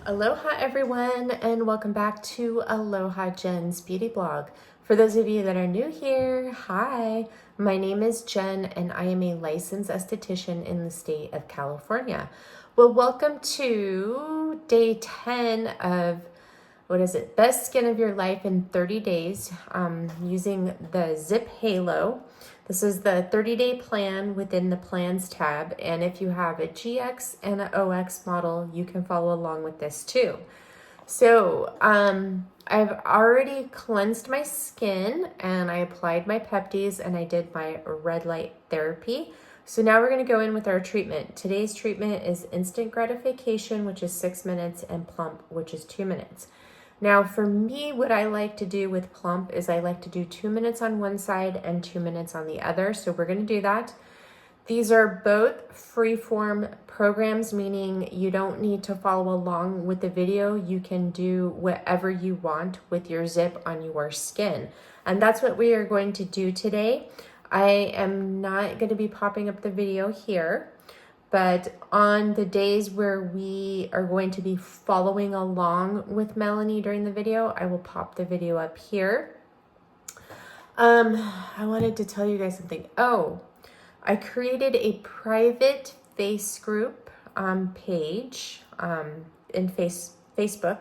Aloha everyone, and welcome back to Aloha Jen's beauty blog. For those of you that are new here, hi, my name is Jen and I am a licensed esthetician in the state of California. Well, welcome to day 10 of Best Skin of Your Life in 30 days using the Ziip Halo. This is the 30-day plan within the plans tab. And if you have a GX and an OX model, you can follow along with this too. So I've already cleansed my skin and I applied my Peptides and I did my red light therapy. So now we're going to go in with our treatment. Today's treatment is Instant Gratification, which is 6 minutes, and Plump, which is 2 minutes. Now for me, what I like to do with Plump is I like to do 2 minutes on one side and 2 minutes on the other. So we're going to do that. These are both freeform programs, meaning you don't need to follow along with the video. You can do whatever you want with your Ziip on your skin. And that's what we are going to do today. I am not going to be popping up the video here, but on the days where we are going to be following along with Melanie during the video, I will pop the video up here. I wanted to tell you guys something. Oh, I created a private face group page in Facebook.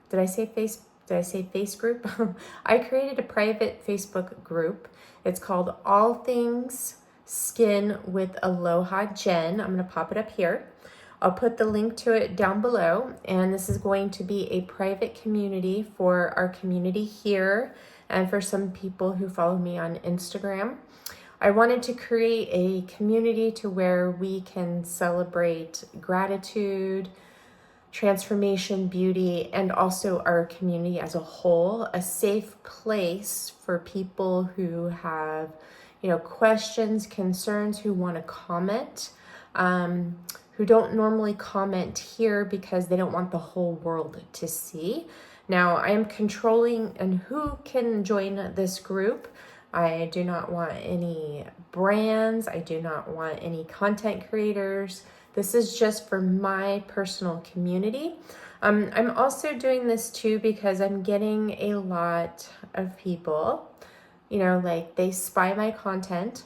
Did I say face group? I created a private Facebook group. It's called All Things Skin with Aloha Jen. I'm going to pop it up here. I'll put the link to it down below, and this is going to be a private community for our community here and for some people who follow me on Instagram. I wanted to create a community to where we can celebrate gratitude, transformation, beauty, and also our community as a whole, a safe place for people who have questions, concerns, who want to comment, who don't normally comment here because they don't want the whole world to see. Now, I am controlling and who can join this group. I do not want any brands. I do not want any content creators. This is just for my personal community. I'm also doing this too because I'm getting a lot of people, like they spy my content,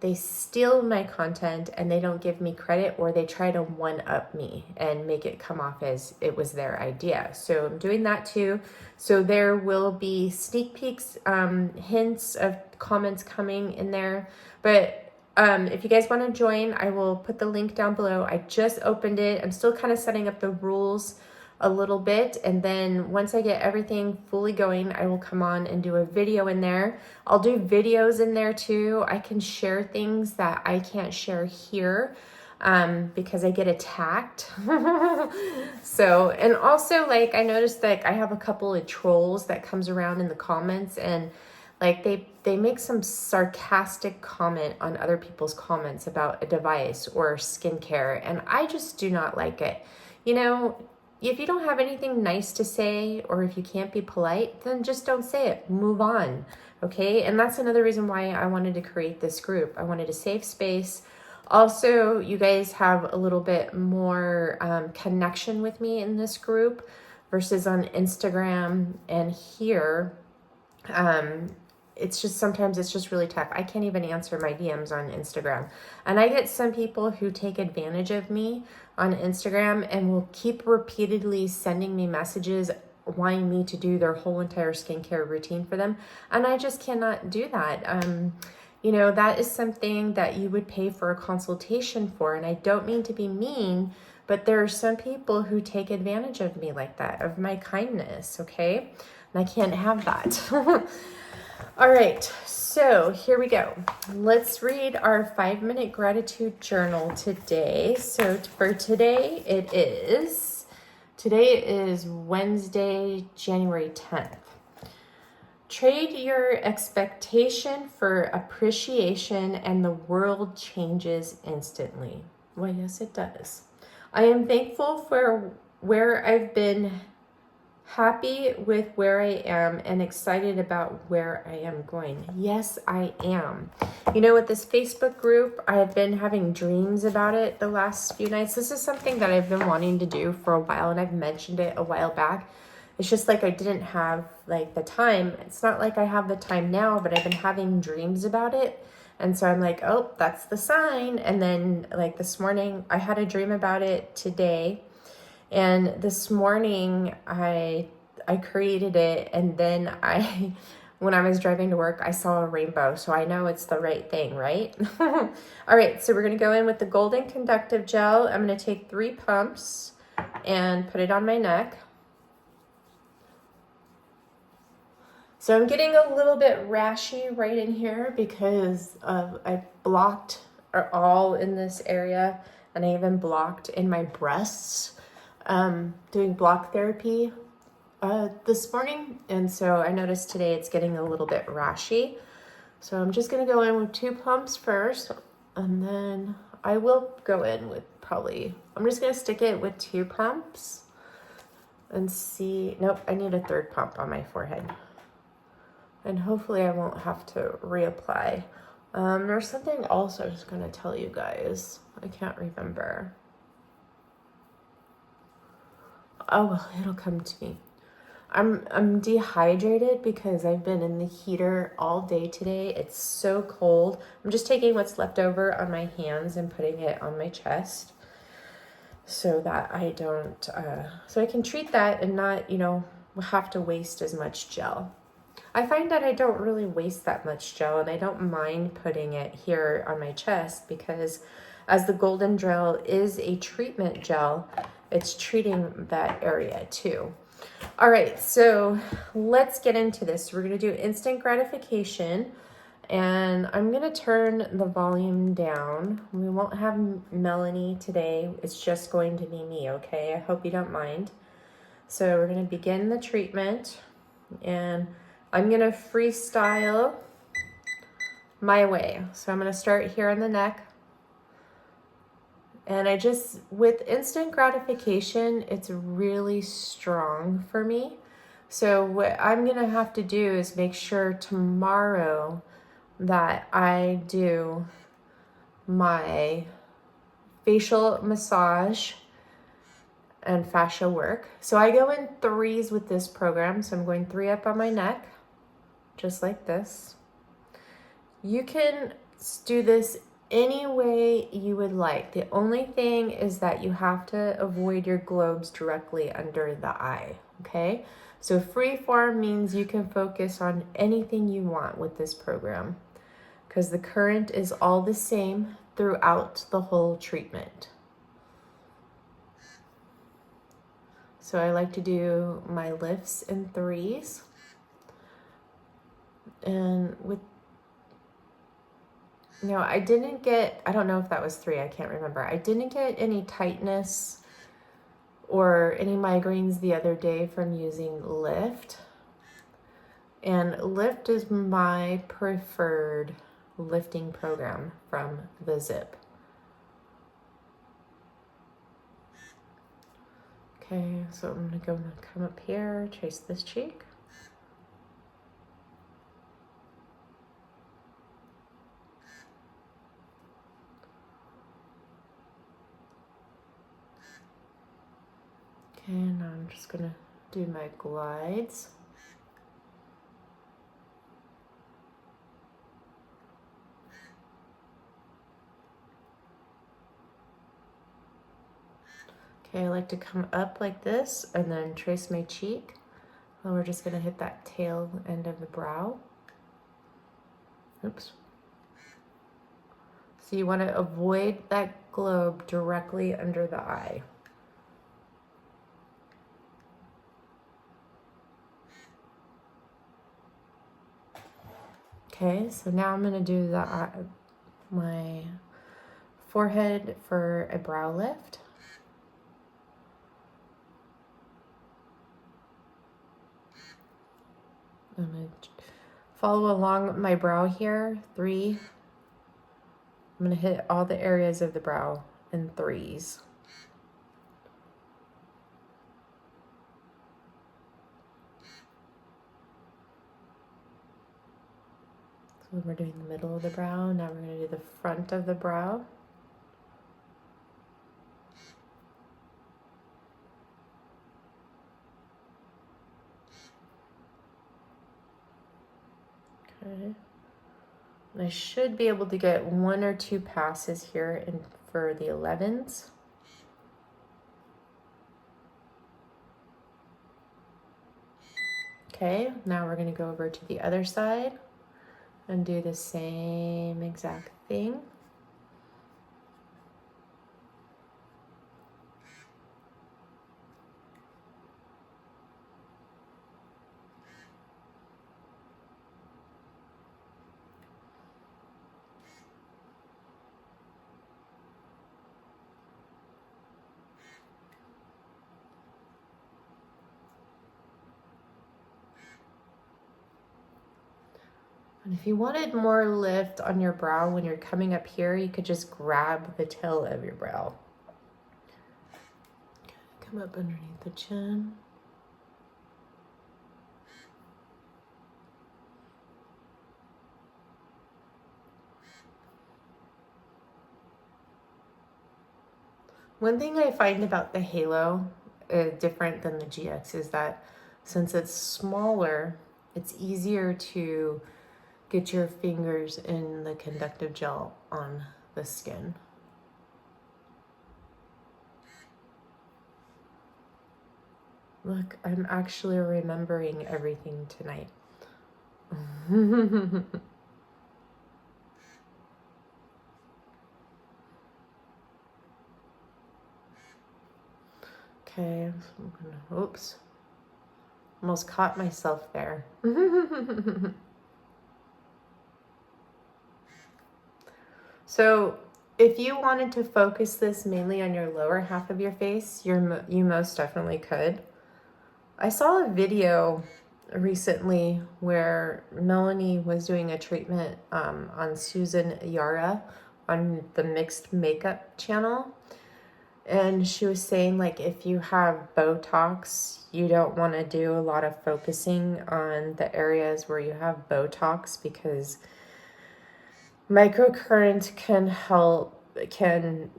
they steal my content, and they don't give me credit, or they try to one-up me and make it come off as it was their idea. So I'm doing that too. So there will be sneak peeks, hints of comments coming in there. But if you guys want to join, I will put the link down below. I just opened it. I'm still kind of setting up the rules a little bit, and then once I get everything fully going, I will come on and do a video in there. I'll do videos in there too. I can share things that I can't share here because I get attacked. So, and also, like, I noticed that I have a couple of trolls that comes around in the comments, and like they make some sarcastic comment on other people's comments about a device or skincare, and I just do not like it. If you don't have anything nice to say, or if you can't be polite, then just don't say it. Move on, okay? And that's another reason why I wanted to create this group. I wanted a safe space. Also, you guys have a little bit more connection with me in this group versus on Instagram and here. It's just sometimes it's just really tough. I can't even answer my DMs on Instagram. And I get some people who take advantage of me on Instagram and will keep repeatedly sending me messages wanting me to do their whole entire skincare routine for them. And I just cannot do that. That is something that you would pay for a consultation for. And I don't mean to be mean, but there are some people who take advantage of me like that, of my kindness, okay? And I can't have that. All right, so here we go. Let's read our 5-minute gratitude journal today. So for today, today is Wednesday, January 10th. Trade your expectation for appreciation and the world changes instantly. Well, yes, it does. I am thankful for where I've been happy with where I am and excited about where I am going? Yes, I am. You know, with this Facebook group, I've been having dreams about it the last few nights. This is something that I've been wanting to do for a while, and I've mentioned it a while back. It's just like I didn't have like the time. It's not like I have the time now, but I've been having dreams about it. And so I'm like, oh, that's the sign. And then like this morning, I had a dream about it today. And this morning I created it, and then when I was driving to work, I saw a rainbow. So I know it's the right thing, right? All right, so we're gonna go in with the golden conductive gel. I'm gonna take 3 pumps and put it on my neck. So I'm getting a little bit rashy right in here because I blocked all in this area, and I even blocked in my breasts. Doing block therapy this morning, and so I noticed today it's getting a little bit rashy. So I'm just going to go in with 2 pumps first, and then I will go in with I'm just going to stick it with 2 pumps and see. Nope, I need a 3rd pump on my forehead, and hopefully I won't have to reapply. There's something else I was going to tell you guys. I can't remember. Oh, well, it'll come to me. I'm dehydrated because I've been in the heater all day today. It's so cold. I'm just taking what's left over on my hands and putting it on my chest so that I don't, so I can treat that and not, you know, have to waste as much gel. I find that I don't really waste that much gel, and I don't mind putting it here on my chest because as the golden gel is a treatment gel, it's treating that area too. All right, so let's get into this. We're going to do instant gratification, and I'm going to turn the volume down. We won't have Melanie today. It's just going to be me, okay? I hope you don't mind. So we're going to begin the treatment, and I'm going to freestyle my way. So I'm going to start here on the neck. And with instant gratification, it's really strong for me. So what I'm going to have to do is make sure tomorrow that I do my facial massage and fascia work. So I go in 3s with this program. So I'm going 3 up on my neck, just like this. You can do this any way you would like. The only thing is that you have to avoid your globes directly under the eye, okay? So freeform means you can focus on anything you want with this program because the current is all the same throughout the whole treatment. So I like to do my lifts in 3s. And I didn't get, I don't know if that was 3, I can't remember. I didn't get any tightness or any migraines the other day from using Lift. And Lift is my preferred lifting program from the Ziip. Okay, so I'm gonna come up here, trace this cheek. Okay, now I'm just gonna do my glides. Okay, I like to come up like this and then trace my cheek. And we're just gonna hit that tail end of the brow. Oops. So you wanna avoid that globe directly under the eye. Okay, so now I'm gonna do my forehead for a brow lift. I'm gonna follow along my brow here, 3. I'm gonna hit all the areas of the brow in 3s. So we're doing the middle of the brow. Now we're going to do the front of the brow. Okay. And I should be able to get 1 or 2 passes here for the 11s. Okay, now we're going to go over to the other side and do the same exact thing. And if you wanted more lift on your brow when you're coming up here, you could just grab the tail of your brow. Come up underneath the chin. One thing I find about the Halo, different than the GX, is that since it's smaller, it's easier to get your fingers in the conductive gel on the skin. Look, I'm actually remembering everything tonight. Okay, oops. Almost caught myself there. So if you wanted to focus this mainly on your lower half of your face, you most definitely could. I saw a video recently where Melanie was doing a treatment on Susan Yara on the Mixed Makeup channel. And she was saying, like, if you have Botox, you don't want to do a lot of focusing on the areas where you have Botox, because microcurrent can,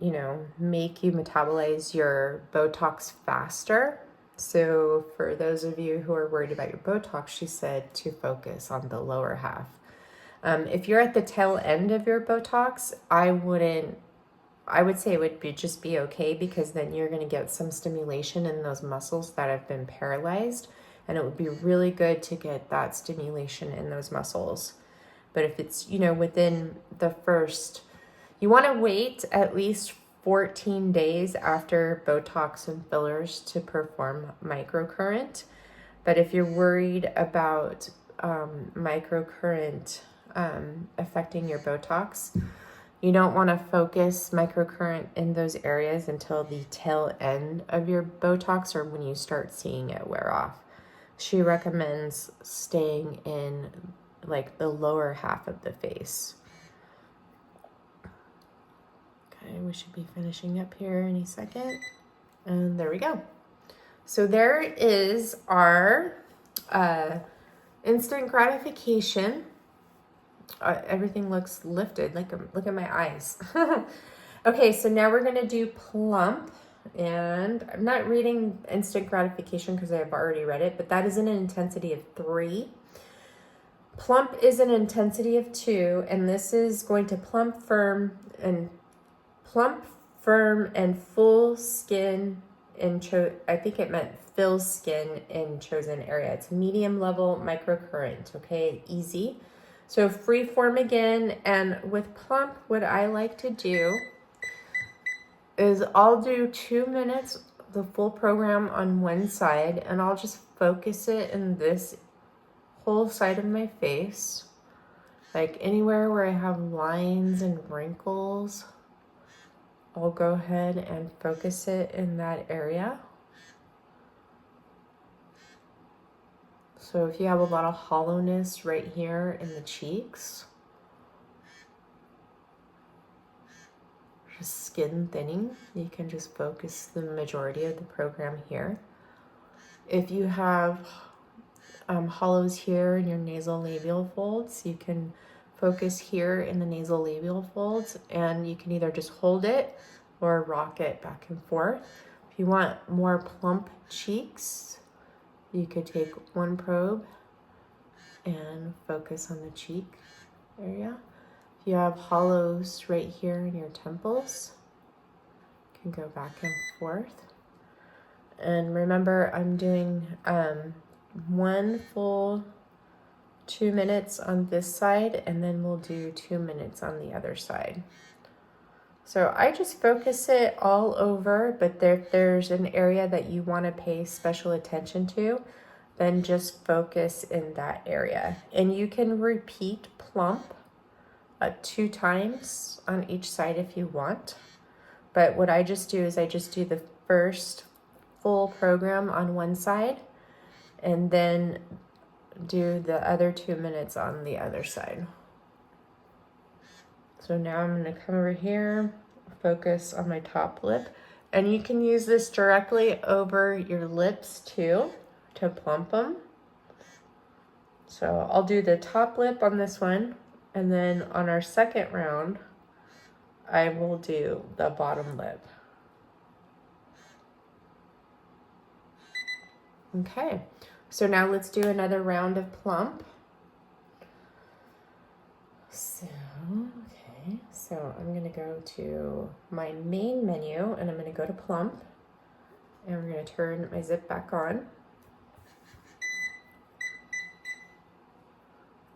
you know, make you metabolize your Botox faster. So for those of you who are worried about your Botox, she said to focus on the lower half. If you're at the tail end of your Botox, I would say it would just be okay, because then you're going to get some stimulation in those muscles that have been paralyzed, and it would be really good to get that stimulation in those muscles. But if it's, you know, within the first, you want to wait at least 14 days after Botox and fillers to perform microcurrent. But if you're worried about microcurrent affecting your Botox, you don't want to focus microcurrent in those areas until the tail end of your Botox or when you start seeing it wear off. She recommends staying in like the lower half of the face. Okay, we should be finishing up here any second. And there we go. So there is our instant gratification. Everything looks lifted. Look at my eyes. Okay, so now we're gonna do plump, and I'm not reading instant gratification because I've already read it, but that is an intensity of 3. Plump is an intensity of 2, and this is going to plump firm and full skin in I think it meant fill skin in chosen area. It's medium level microcurrent. Okay, easy. So free form again, and with plump, what I like to do is I'll do 2 minutes, the full program on one side, and I'll just focus it in this whole side of my face, like anywhere where I have lines and wrinkles. I'll go ahead and focus it in that area. So if you have a lot of hollowness right here in the cheeks, just skin thinning, you can just focus the majority of the program here. If you have hollows here in your nasal labial folds, you can focus here in the nasolabial folds, and you can either just hold it or rock it back and forth. If you want more plump cheeks, you could take one probe and focus on the cheek area. If you have hollows right here in your temples, you can go back and forth. And remember, I'm doing one full 2 minutes on this side, and then we'll do 2 minutes on the other side. So I just focus it all over, but if there's an area that you want to pay special attention to, then just focus in that area. And you can repeat plump 2 times on each side if you want. But what I just do is I just do the first full program on one side and then do the other 2 minutes on the other side. So now I'm going to come over here, focus on my top lip, and you can use this directly over your lips too to plump them. So I'll do the top lip on this one, and then on our second round I will do the bottom lip. Okay, so now let's do another round of plump. So I'm gonna go to my main menu and I'm gonna go to plump, and we're gonna turn my zip back on.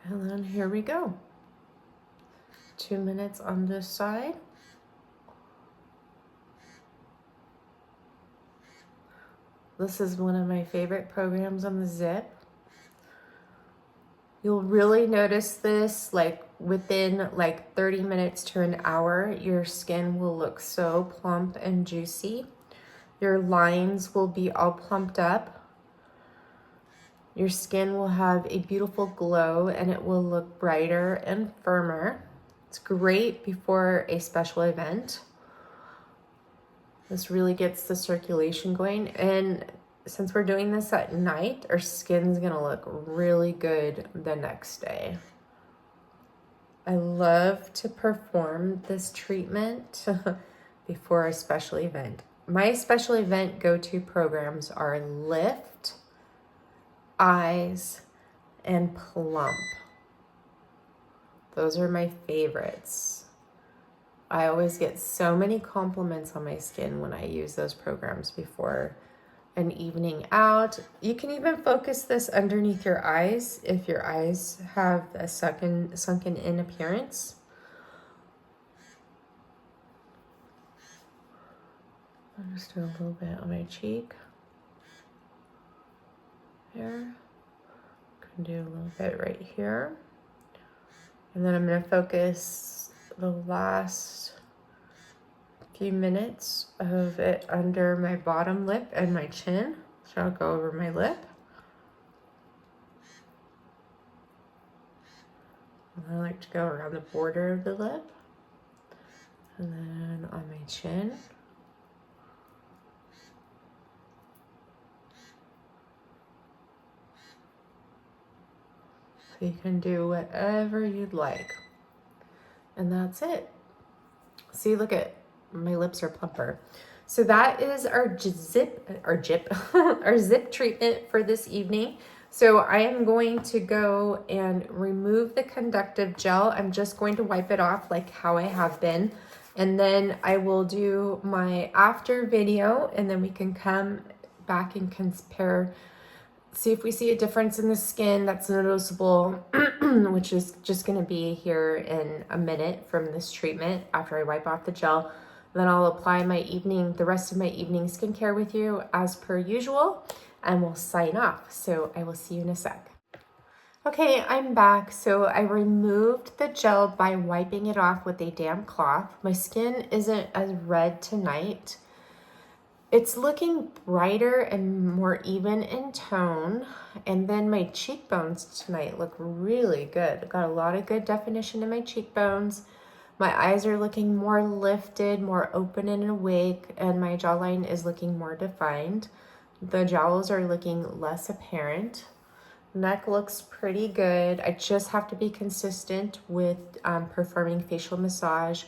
And then here we go. 2 minutes on this side. This is one of my favorite programs on the Ziip. You'll really notice this like within like 30 minutes to an hour, your skin will look so plump and juicy. Your lines will be all plumped up. Your skin will have a beautiful glow and it will look brighter and firmer. It's great before a special event. This really gets the circulation going, and since we're doing this at night, our skin's gonna look really good the next day. I love to perform this treatment before a special event. My special event go-to programs are Lift, Eyes, and Plump. Those are my favorites. I always get so many compliments on my skin when I use those programs before an evening out. You can even focus this underneath your eyes if your eyes have a sunken in appearance. I'll just do a little bit on my cheek here. Can do a little bit right here. And then I'm going to focus the last few minutes of it under my bottom lip and my chin. So I'll go over my lip. I like to go around the border of the lip. And then on my chin. So you can do whatever you'd like. And that's it. See, look at my lips are plumper. So that is our Ziip treatment for this evening. So I am going to go and remove the conductive gel. I'm just going to wipe it off like how I have been. And then I will do my after video, and then we can come back and compare, see if we see a difference in the skin that's noticeable, which is just gonna be here in a minute from this treatment after I wipe off the gel. Then I'll apply the rest of my evening skincare with you as per usual, and we'll sign off. So I will see you in a sec. Okay, I'm back. So I removed the gel by wiping it off with a damp cloth. My skin isn't as red tonight. It's looking brighter and more even in tone. And then my cheekbones tonight look really good. I've got a lot of good definition in my cheekbones. My eyes are looking more lifted, more open and awake, and my jawline is looking more defined. The jowls are looking less apparent. Neck looks pretty good. I just have to be consistent with performing facial massage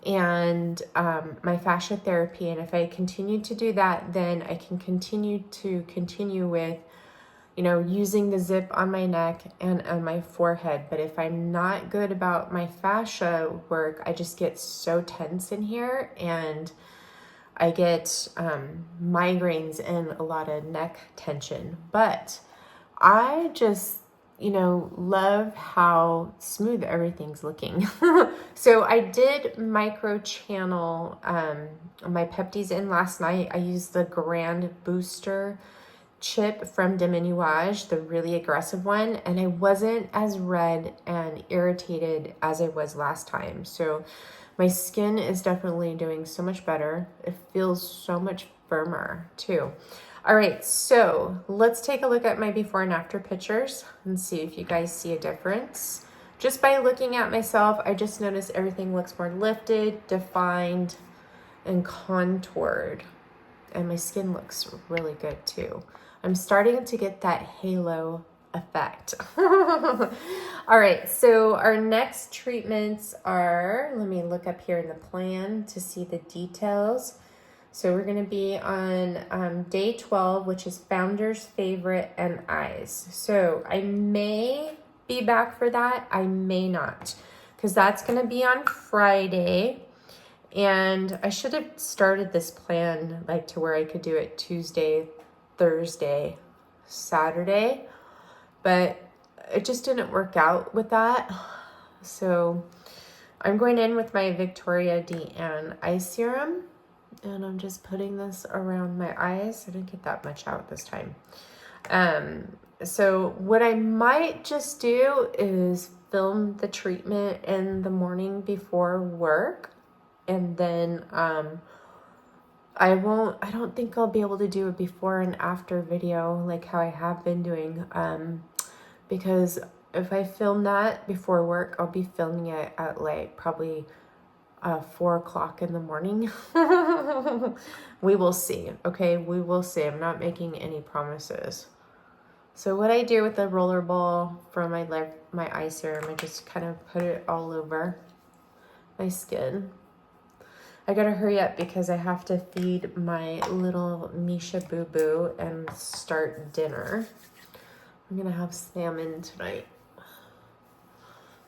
and my fascia therapy. And if I continue to do that, then I can continue with, you know, using the Ziip on my neck and on my forehead. But if I'm not good about my fascia work, I just get so tense in here and I get migraines and a lot of neck tension. But I just, you know, love how smooth everything's looking. So I did micro channel my peptides in last night. I used the Grand Booster chip from NYNY, the really aggressive one, and I wasn't as red and irritated as I was last time. So my skin is definitely doing so much better. It feels so much firmer too. All right, so let's take a look at my before and after pictures and see if you guys see a difference. Just by looking at myself, I just noticed everything looks more lifted, defined, and contoured. And my skin looks really good too. I'm starting to get that halo effect. All right, so our next treatments are, let me look up here in the plan to see the details. So we're going to be on day 12, which is Founder's Favorite and Eyes. So I may be back for that. I may not, because that's going to be on Friday. And I should have started this plan like to where I could do it Tuesday, Thursday, Saturday, but it just didn't work out with that. So I'm going in with my Victoria DN eye serum. And I'm just putting this around my eyes. I didn't get that much out this time. So what I might just do is film the treatment in the morning before work. And then I don't think I'll be able to do a before and after video like how I have been doing. Because if I film that before work, I'll be filming it at like probably 4 o'clock in the morning. We will see. Okay, we will see. I'm not making any promises. So what I do with the roller ball from my eye serum, I just kind of put it all over my skin. I gotta hurry up because I have to feed my little Misha Boo Boo and start dinner. I'm gonna have salmon tonight.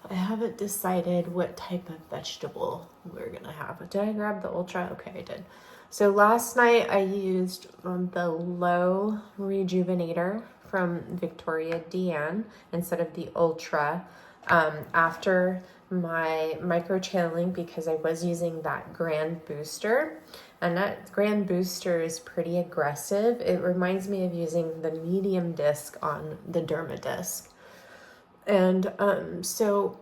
I haven't decided what type of vegetable we're gonna have. Did I grab the Ultra? Okay, I did. So last night I used the Low Rejuvenator from Victoria DN instead of the Ultra after my micro channeling because I was using that Grand Booster. And that Grand Booster is pretty aggressive. It reminds me of using the medium disc on the Derma disc. And so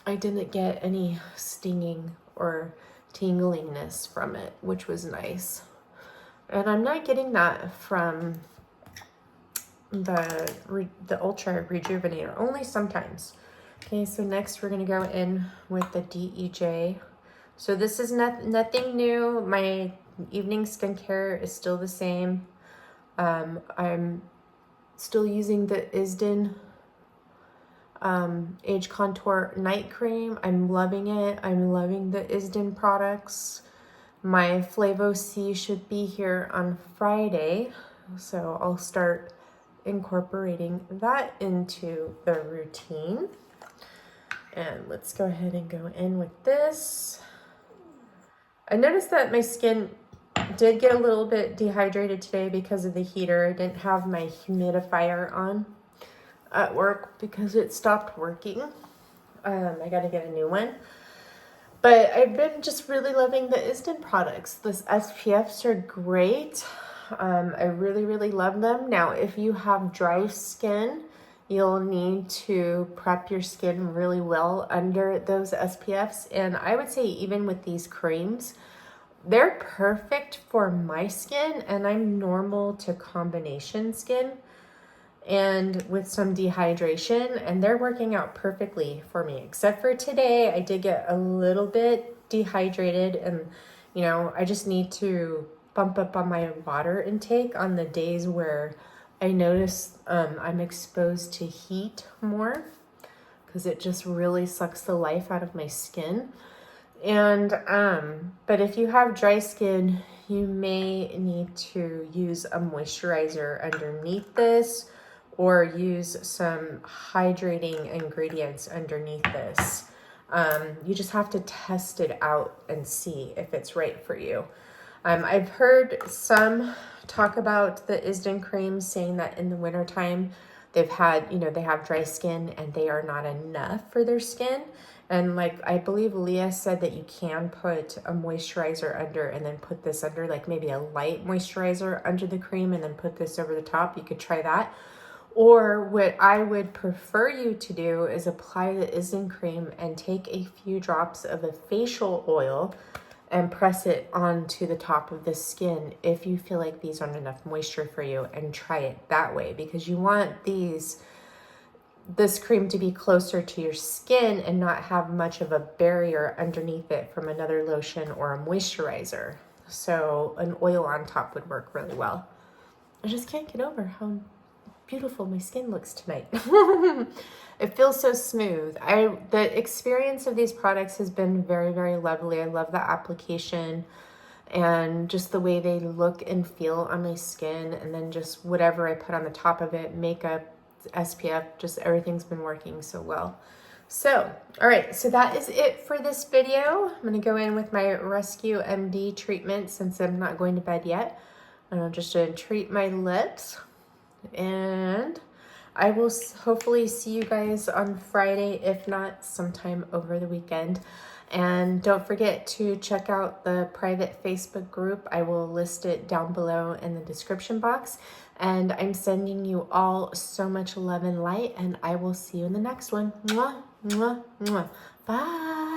I didn't get any stinging or tinglingness from it, which was nice. And I'm not getting that from the Ultra Rejuvenator, only sometimes. Okay, so next we're going to go in with the DEJ. So this is nothing new. My evening skincare is still the same. I'm still using the Isden Age Contour Night Cream. I'm loving it. I'm loving the Isden products. My Flavo C should be here on Friday, so I'll start incorporating that into the routine. And let's go ahead and go in with this. I noticed that my skin did get a little bit dehydrated today because of the heater. I didn't have my humidifier on at work because it stopped working. I got to get a new one. But I've been just really loving the Isden products. The SPFs are great. I really, really love them. Now, if you have dry skin, you'll need to prep your skin really well under those SPFs. And I would say even with these creams, they're perfect for my skin, and I'm normal to combination skin and with some dehydration, and they're working out perfectly for me. Except for today, I did get a little bit dehydrated, and I just need to bump up on my water intake on the days where I notice I'm exposed to heat more because it just really sucks the life out of my skin. And but if you have dry skin, you may need to use a moisturizer underneath this, or use some hydrating ingredients underneath this. You just have to test it out and see if it's right for you. I've heard some talk about the Instant cream saying that in the wintertime they've had, they have dry skin and they are not enough for their skin. And like, I believe Leah said that you can put a moisturizer under and then put this under, like maybe a light moisturizer under the cream and then put this over the top. You could try that. Or what I would prefer you to do is apply the Instant cream and take a few drops of a facial oil and press it onto the top of the skin if you feel like these aren't enough moisture for you, and try it that way, because you want this cream to be closer to your skin and not have much of a barrier underneath it from another lotion or a moisturizer. So an oil on top would work really well. I just can't get over how beautiful my skin looks tonight. It feels so smooth. The experience of these products has been very, very lovely. I love the application and just the way they look and feel on my skin, and then just whatever I put on the top of it, makeup, SPF, just everything's been working so well. So, all right, so that is it for this video. I'm gonna go in with my Rescue MD treatment since I'm not going to bed yet. And I'm just gonna treat my lips, and I will hopefully see you guys on Friday, if not sometime over the weekend. And don't forget to check out the private Facebook group. I will list it down below in the description box. And I'm sending you all so much love and light, and I will see you in the next one. Mwah, mwah, mwah. Bye.